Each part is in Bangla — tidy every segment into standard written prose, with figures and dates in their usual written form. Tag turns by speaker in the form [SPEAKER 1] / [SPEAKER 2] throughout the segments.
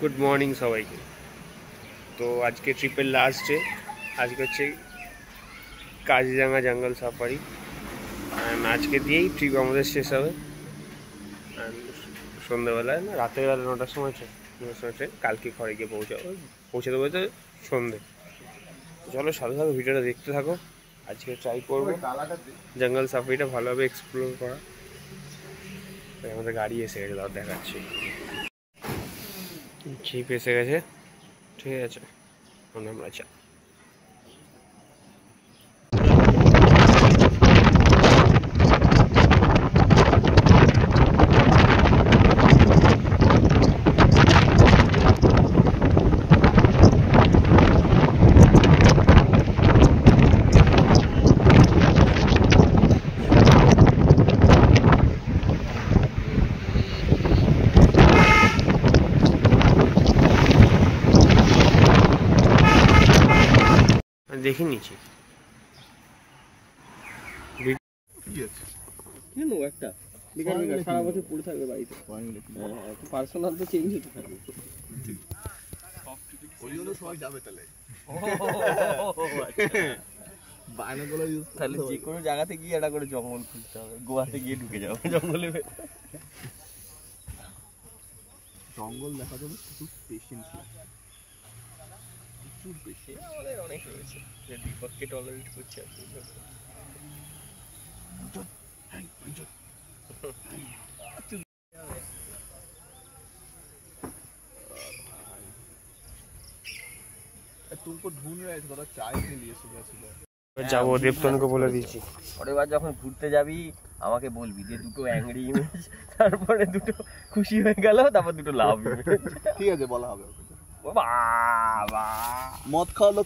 [SPEAKER 1] গুড মর্নিং সবাইকে। তো আজকে ট্রিপের লাস্ট ডে। আজকে হচ্ছে কাজিরাঙা জঙ্গল সাফারি। আজকে দিয়েই ট্রিপ আমাদের শেষ হবে। সন্ধ্যেবেলায় না, রাতের বেলা 9টার সময় ট্রেন। কালকে ঘরে গিয়ে পৌঁছে দেবো তো সন্ধ্যে। চলো সাথে সাথে ভিডিওটা দেখতে থাকো। আজকে ট্রাই করবো জঙ্গল সাফারিটা ভালোভাবে এক্সপ্লোর করা। আমাদের গাড়ি এসে গেছে, তাও দেখাচ্ছি। জিপ এসে গেছে, ঠিক আছে। আমরা চা দেখে নিচ্ছি। একটা সারা বছর পড়ে থাকবে বাড়িতে, পার্সোনাল তো চেঞ্জ হতে থাকবে। সবাই যাবে তাহলে, তাহলে যে কোনো জায়গাতে গিয়ে একটা করে জঙ্গল খুঁজতে হবে। গোয়াতে গিয়ে ঢুকে যাবো জঙ্গলে। জঙ্গল দেখা যাবে, প্রচুর পেশেন্স লাগে, প্রচুর পেশেন্স অনেক রয়েছে, যে দীপককে টলারেট করছে আর কি। तुमको ढूंढ रहे थे, थोड़ा चाय के लिए सुबह सुबह যাবো। দেবতনকে বলে দিয়েছি, পরেরবার যখন ঘুরতে যাবি আমাকে বলবি যে দুটো অ্যাংরি ইমেজ, তারপরে দুটো খুশি হয়ে গেল, তারপর দুটো লাভ ইমেজ। ঠিক আছে, বলা হবে। বাবা মদ খাওয়ালো।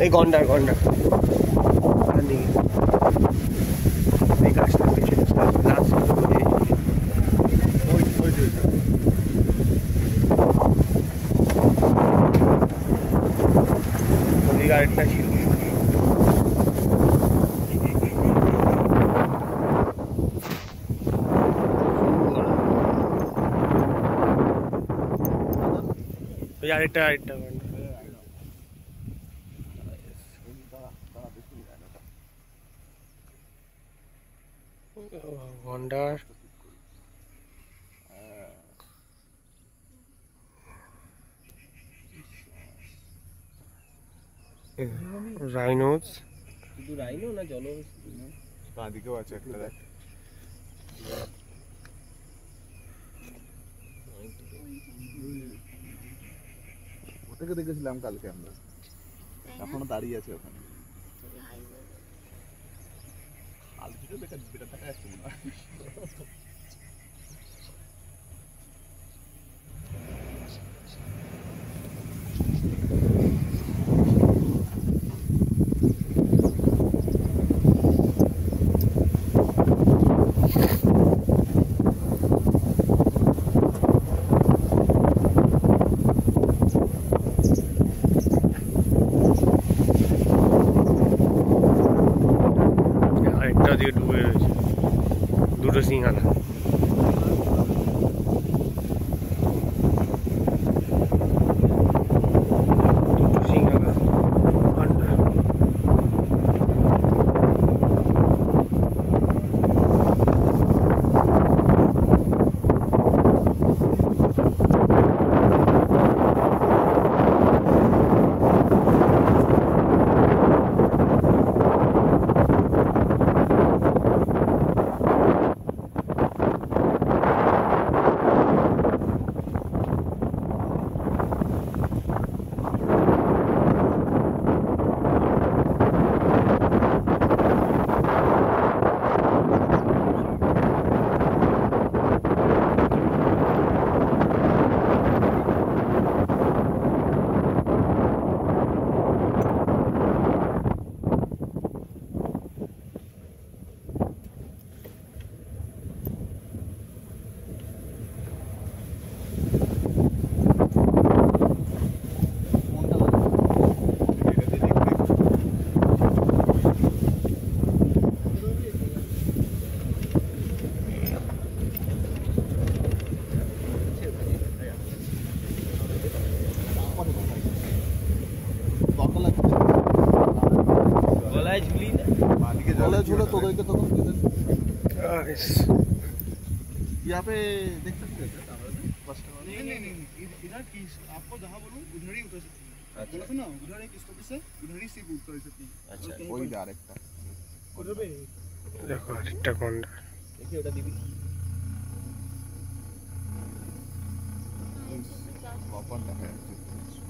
[SPEAKER 1] এই গন্ডার দিকে এই গাছটার পেছনে আরেকটা ছিল। আরেকটা গন্ডার, রাইনোস। শুধু রাইনো না, জলহস্তী বাঁদিকেও আছে একটা, দেখ। ওটাকে দেখেছিলাম কালকে আমরা, এখনো দাঁড়িয়ে আছে ওখানে। বেটা দেখা যাচ্ছে না। আরেকটা দিয়ে ডুবে রয়েছে, দুটো সিংহানা।
[SPEAKER 2] झूला तो गई तो
[SPEAKER 1] गाइस
[SPEAKER 2] यहाँ पे देख सकते हैं
[SPEAKER 3] नहीं इधर की आपको जहाँ बोलूँ उधर ही उतर सकती है। बोला था ना उधर एक स्टॉपेज है, उधर ही सिर्फ उतर सकती है।
[SPEAKER 2] अच्छा वही डायरेक्ट
[SPEAKER 3] उधर पे
[SPEAKER 1] देखो আরেকটা কোনটা
[SPEAKER 2] देखिए ওটা দিবি ওপর দেখা যাচ্ছে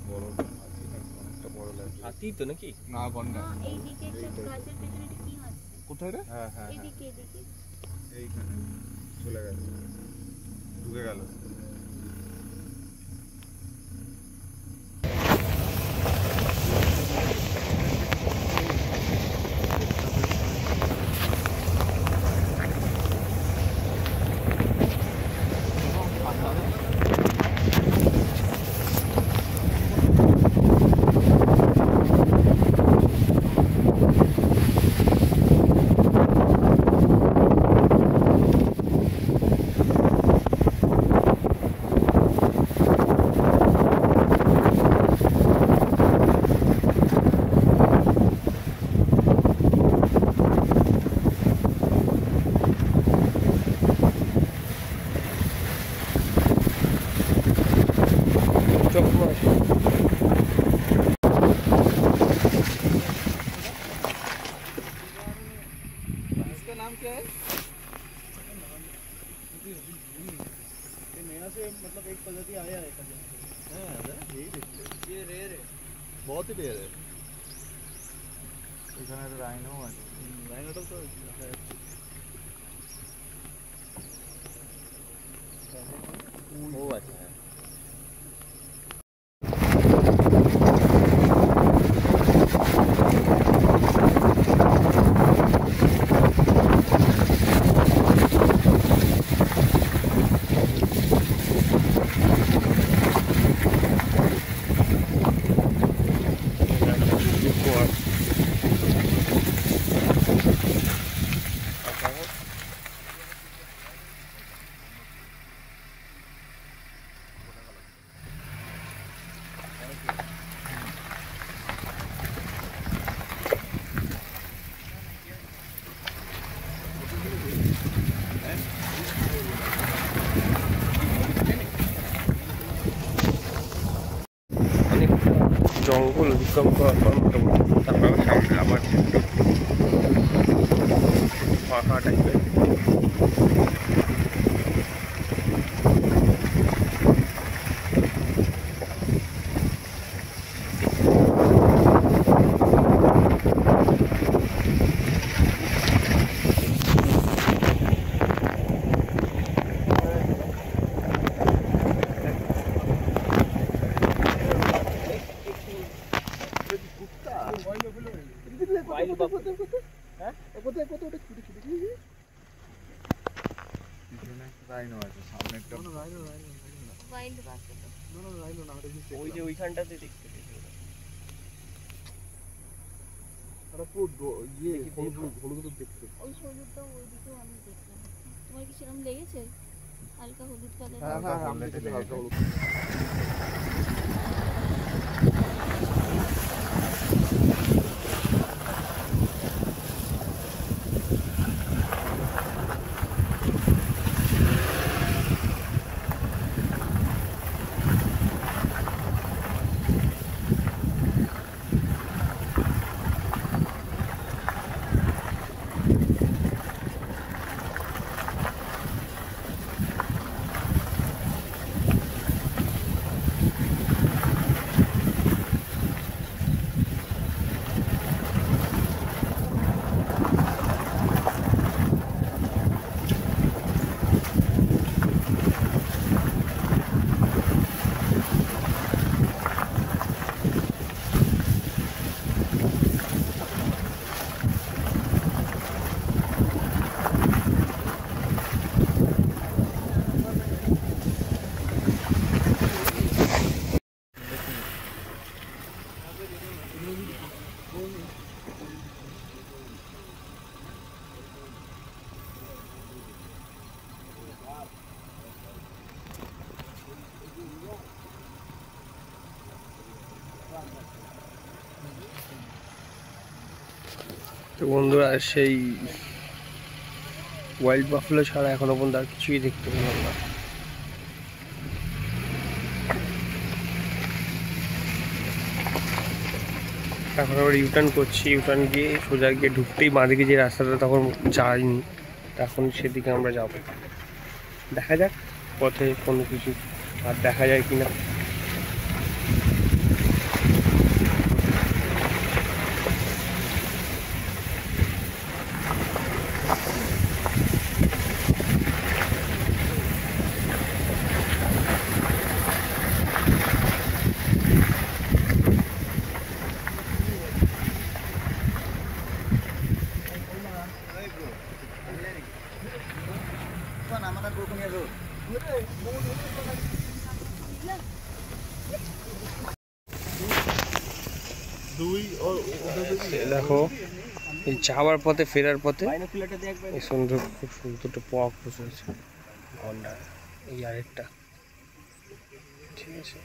[SPEAKER 2] বড় অনেকটা বড় লাগছে
[SPEAKER 4] হাতি তো নাকি
[SPEAKER 2] না গন্ডা
[SPEAKER 5] এইদিকে একটা গাছের পেছনে একটা কি আছে
[SPEAKER 2] কোথায় রে হ্যাঁ হ্যাঁ
[SPEAKER 5] এইদিকে এইদিকে
[SPEAKER 2] এইখানে চলে গেল ঢুকে গেল इसका नाम क्या है
[SPEAKER 3] ये नया से मतलब एक प्रजाति आया है ये रेयर है।
[SPEAKER 2] बहुत ही रेयर है এখানে একটা রাইনো আছে
[SPEAKER 3] राइनोटल तो
[SPEAKER 4] ও আচ্ছা
[SPEAKER 1] জঙ্গল অতিক্রম করার পর মোটামুটি তারপর সামনে আবার ফাঁকা টাইপের
[SPEAKER 2] রাইনো আছে সামনে একটা
[SPEAKER 5] वाइल्ड बात
[SPEAKER 4] ওই যে ওইখানটাতে দেখতে
[SPEAKER 2] আরে পুরো ইয়ে হলুদ হলুদ দেখতে
[SPEAKER 5] ওই হলুদটা ওইদিকেও আমি দেখলাম তোমার কি সেরকম লেগেছে হালকা হলুদ কালার
[SPEAKER 2] হ্যাঁ হ্যাঁ সামনে থেকে হালকা হলুদ
[SPEAKER 1] তো বন্ধুরা, সেই ওয়াইল্ড বাফেলো ছাড়া এখনো পর্যন্ত আর কিছুই দেখতে পেলাম না। এখন আবার ইউটার্ন করছি, ইউটার্ন গিয়ে সোজা গিয়ে ঢুকতেই বাঁদিকে যে রাস্তাটা তখন যাইনি, এখন সেদিকে আমরা যাব। দেখা যাক পথে কোনো কিছু আর দেখা যায় কিনা। দেখো এই যাওয়ার পথে ফেরার পথে এই সুন্দর, খুব সুন্দর একটা পক বসে আছে গন্ডার, এই আরেকটা, ঠিক আছে।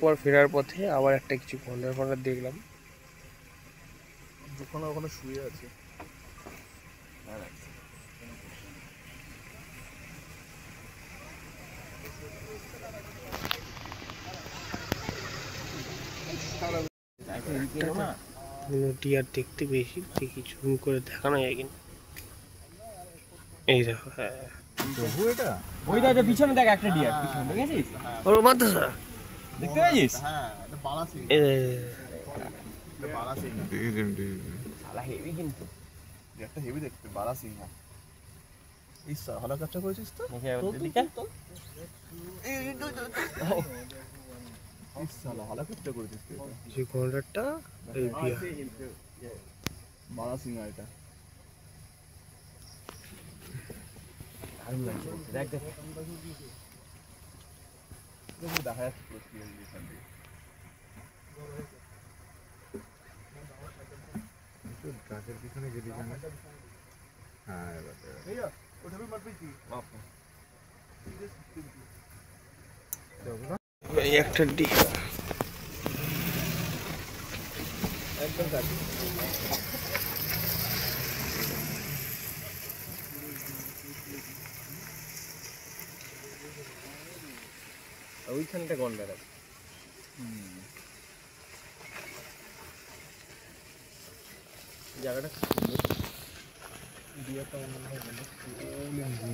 [SPEAKER 1] পর ফেরার পথে আবার একটা কিছু গন্ডার ফন্ডার দেখলাম,
[SPEAKER 3] ওখানে ওখানে শুয়ে আছে।
[SPEAKER 1] ডিয়ার দেখতে পেয়েছি, দেখি জুম করে দেখানো যায় কিনা। এই দেখো, হ্যাঁ
[SPEAKER 4] ওইটা যে পিছনে দেখ একটা ডিয়ার পিছনে, দেখেছিস?
[SPEAKER 1] ওর মাথা
[SPEAKER 4] দেখতে পেয়েছিস?
[SPEAKER 3] হ্যাঁ, এটা বালা সিং। এটা বালা সিং।
[SPEAKER 4] শালা হেভি কিন্তু।
[SPEAKER 3] একটা হেভি দেখতে, বালা সিং। এই সালা কাচ্চা করেছিস তো?
[SPEAKER 4] দেখে এদিকে
[SPEAKER 3] এই সালা হালা কাচ্চা করেছিস তো এটা?
[SPEAKER 1] যে গন্ডারটা এই ডিয়ার,
[SPEAKER 3] বালা সিং এটা।
[SPEAKER 4] দারুণ লাগছে, দেখ দেখ
[SPEAKER 3] দেখা যাচ্ছে পুরো clearly এখান থেকে।
[SPEAKER 2] গাছের পিছনে গেলি কেন? হ্যাঁ, এবার
[SPEAKER 3] ওটা भी मत पीछे
[SPEAKER 1] এই একটা ডিয়ার।
[SPEAKER 3] একদম কাছে।
[SPEAKER 4] ওইখানটা গন্ডার আছে। জায়গাটা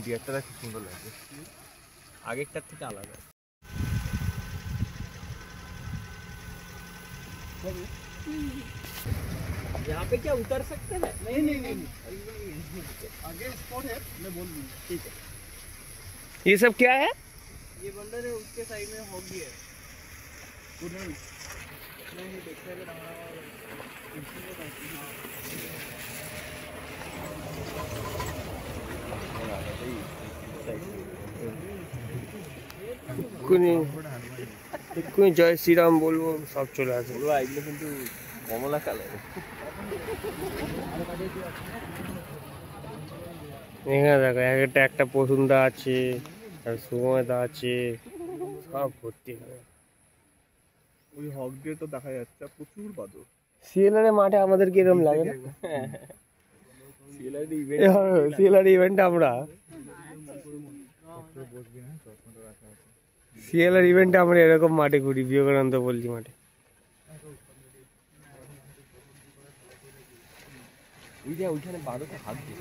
[SPEAKER 3] ডিয়ারটা খুব সুন্দর লাগছে।
[SPEAKER 4] আগেরটার থেকে আলাদা। यहाँ पे क्या उतर सकते हैं?
[SPEAKER 3] नहीं नहीं नहीं आगे स्पॉट है, मैं बोल दूंगा। ठीक है।
[SPEAKER 1] ये सब क्या है?
[SPEAKER 4] ये बंदर है, उसके साइड में हॉगी है।
[SPEAKER 3] उधर
[SPEAKER 4] नहीं देखते हैं
[SPEAKER 1] এক্ষুনি জয় শ্রীরাম বলবো, সব চলে আসবে।
[SPEAKER 4] বলবো এগুলো কিন্তু কমলা কালার।
[SPEAKER 1] এখানে দেখো এক একটা একটা পছন্দা আছে, আর সুময়দা আছে, সব ভর্তি।
[SPEAKER 3] ওই হক দিয়ে তো দেখা যাচ্ছে প্রচুর বাদর।
[SPEAKER 1] সিএলআর মাঠে আমাদের কি এরকম লাগে না? সিএলআর ইভেন্ট আমরা সিএলআর ইভেন্টে আমরা এরকম মাঠে ঘুরি, বিবেকানন্দ পল্লী মাঠে।
[SPEAKER 4] ওইখানে বারোটা হাত দিয়ে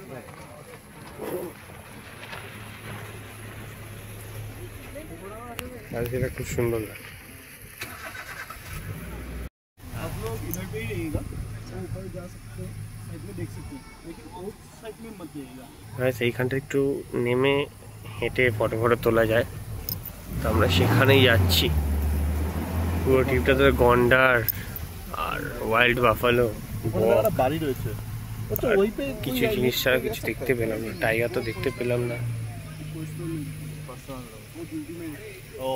[SPEAKER 1] সেটা খুব সুন্দর লাগে।
[SPEAKER 3] आप लोग इधर पे ही रहिएगा, तो ऊपर जा सकते हैं, साइड में देख सकते हैं, लेकिन उस साइड में मत जाइएगा।
[SPEAKER 1] হ্যাঁ, সেইখানটা একটু নেমে হেঁটে ফটো ফটো তোলা যায়, তো আমরা সেখানেই যাচ্ছি। পুরো ট্রিপটাতে গন্ডার আর ওয়াইল্ড বাফালো,
[SPEAKER 3] বাড়ি রয়েছে। আচ্ছা, ওই पे
[SPEAKER 1] কিছু জিনিস ছাড়া কিছু দেখতে পেলাম না। টাইগার তো দেখতে পেলাম না।
[SPEAKER 3] ও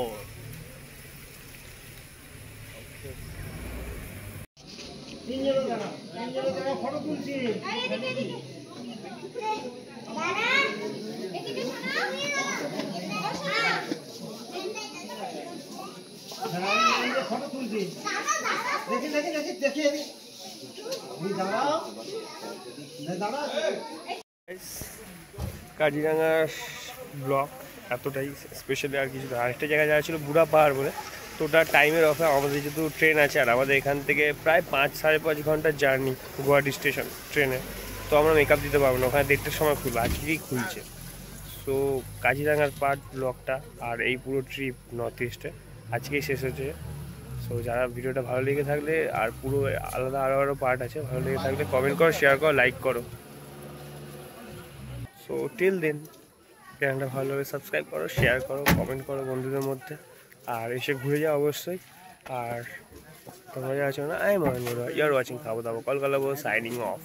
[SPEAKER 3] ফটো তুলছি। ফটো তুলছি, দেখি দেখি দেখি দেখি দাঁড়াও।
[SPEAKER 1] কাজিরাঙার ব্লক এতটাই, স্পেশালি আর কিছু না। আরেকটা জায়গায় যাওয়া ছিল বুড়া পাহাড় বলে, তো ওটা টাইমের অফার। আমাদের যেহেতু ট্রেন আছে আর আমাদের এখান থেকে প্রায় 5-5.5 ঘন্টার জার্নি গুয়াহাটি স্টেশন ট্রেনে, তো আমরা মেকআপ দিতে পারবো না, ওখানে 1:30টার সময় খুলবে, আজকেই খুলছে। সো কাজিরাঙার পার্ট ব্লগটা আর এই পুরো ট্রিপ নর্থ ইস্টে আজকেই শেষ হচ্ছে। সো যারা ভিডিওটা ভালো লেগে থাকলে, আর পুরো আলাদা আরও পার্ট আছে, ভালো লেগে থাকলে কমেন্ট করো, শেয়ার করো, লাইক করো। সো টিল দেন, চ্যানেলটা ভালো লাগে সাবস্ক্রাইব করো, শেয়ার করো, কমেন্ট করো বন্ধুদের মধ্যে, আর এসে ঘুরে যাও অবশ্যই। আর তোমরা যা আছো না, I am you are watching খাবো দাবো কলকাতা সাইনিং অফ।